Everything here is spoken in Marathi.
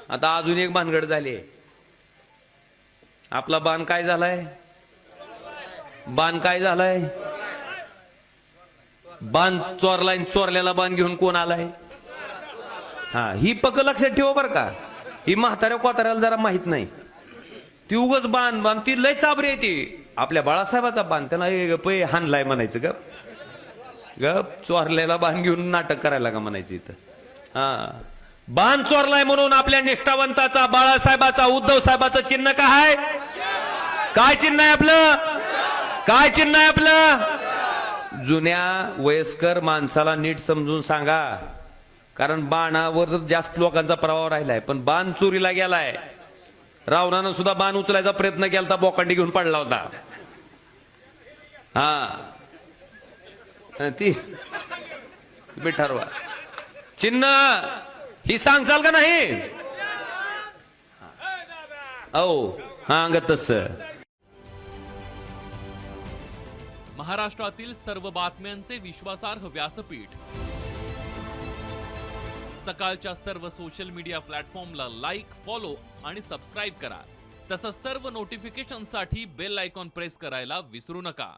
आता अजून एक भानगड झाली. आपला बाण काय झालाय? बाण काय झालाय? बाण चोरलाय. चोरल्याला बाण घेऊन कोण आलाय? हा, ही पक्क लक्षात ठेवा बर का. ही म्हाताऱ्या कोताऱ्याला जरा माहित नाही. ती उगच बाण बाण ती लय चाबरी आहे ती. आपल्या बाळासाहेबाचा बाण त्यांना पै हाणलाय म्हणायचं. गप गप चोरल्याला बाण घेऊन नाटक करायला का म्हणायचं इथं. हा, बाण चोरलाय म्हणून आपल्या निष्ठावंताचा, बाळासाहेबाचा, उद्धव साहेबाचं चिन्ह काय? काय चिन्ह आहे आपलं? काय चिन्ह आहे आपलं? जुन्या वयस्कर माणसाला नीट समजून सांगा, कारण बाणावर जास्त लोकांचा प्रभाव राहिलाय. पण बाण चोरीला गेलाय. रावणानं सुद्धा बाण उचलायचा प्रयत्न केला, बोकांडी घेऊन पडला होता. हा, ती ठरवा चिन्ह ही सांगचाल का नाही? हो, हा अंगत तस. महाराष्ट्रातील सर्व बातम्यांचे विश्वासार्ह व्यासपीठ. सकाळच्या सर्व सोशल मीडिया प्लॅटफॉर्मला लाईक, फॉलो आणि सबस्क्राईब करा. तसंच सर्व नोटिफिकेशनसाठी बेल आयकॉन प्रेस करायला विसरू नका.